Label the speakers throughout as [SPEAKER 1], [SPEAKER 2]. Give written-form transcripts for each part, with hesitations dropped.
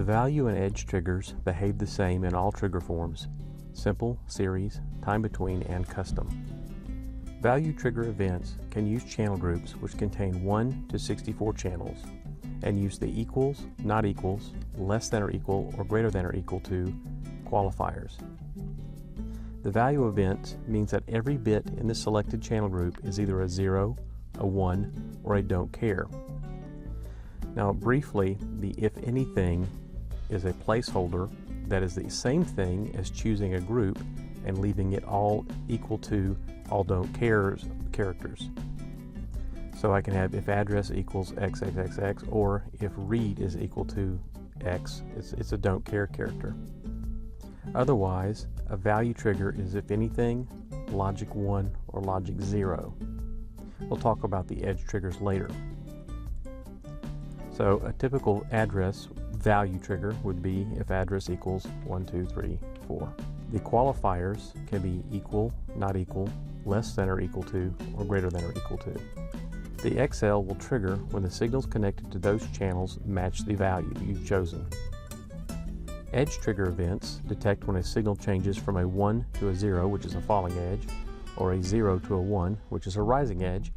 [SPEAKER 1] The value and edge triggers behave the same in all trigger forms: simple, series, time between, and custom. Value trigger events can use channel groups which contain 1 to 64 channels and use the equals, not equals, less than or equal, or greater than or equal to qualifiers. The value event means that every bit in the selected channel group is either a 0, a 1, or a don't care. Now briefly, the if anything is a placeholder that is the same thing as choosing a group and leaving it all equal to all don't cares characters. So I can have if address equals xxxx, or if read is equal to x, it's a don't care character. Otherwise, a value trigger is if anything, logic 1, or logic 0. We'll talk about the edge triggers later. So a typical address value trigger would be if address equals 1, 2, 3, 4. The qualifiers can be equal, not equal, less than or equal to, or greater than or equal to. The XL will trigger when the signals connected to those channels match the value you've chosen. Edge trigger events detect when a signal changes from a 1 to a 0, which is a falling edge, or a 0 to a 1, which is a rising edge,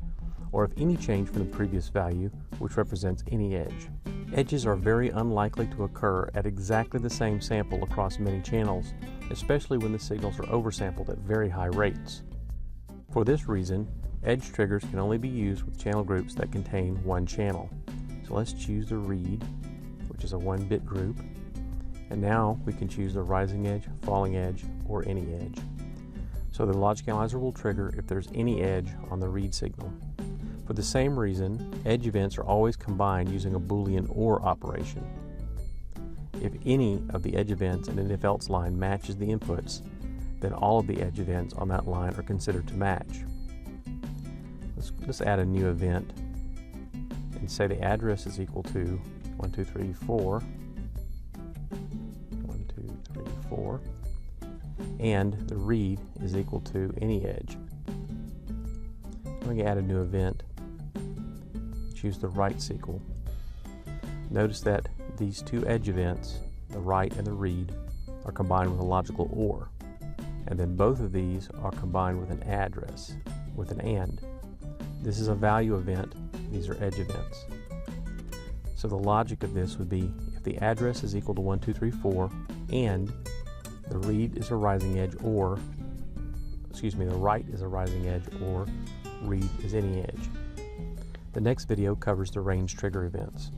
[SPEAKER 1] or if any change from the previous value, which represents any edge. Edges are very unlikely to occur at exactly the same sample across many channels, especially when the signals are oversampled at very high rates. For this reason, edge triggers can only be used with channel groups that contain one channel. So let's choose the read, which is a 1-bit group, and now we can choose the rising edge, falling edge, or any edge. So the logic analyzer will trigger if there's any edge on the read signal. For the same reason, edge events are always combined using a Boolean OR operation. If any of the edge events in an if-else line matches the inputs, then all of the edge events on that line are considered to match. Let's add a new event and say the address is equal to 1, 2, 3, 4, 1, 2, 3, 4, and the read is equal to any edge. I'm going to add a new event. Choose the write SQL. Notice that these two edge events, the write and the read, are combined with a logical OR, and then both of these are combined with an address, with an AND. This is a value event, these are edge events. So the logic of this would be if the address is equal to 1, 2, 3, 4, and the read is a rising edge, or, the write is a rising edge, or read is any edge. The next video covers the range trigger events.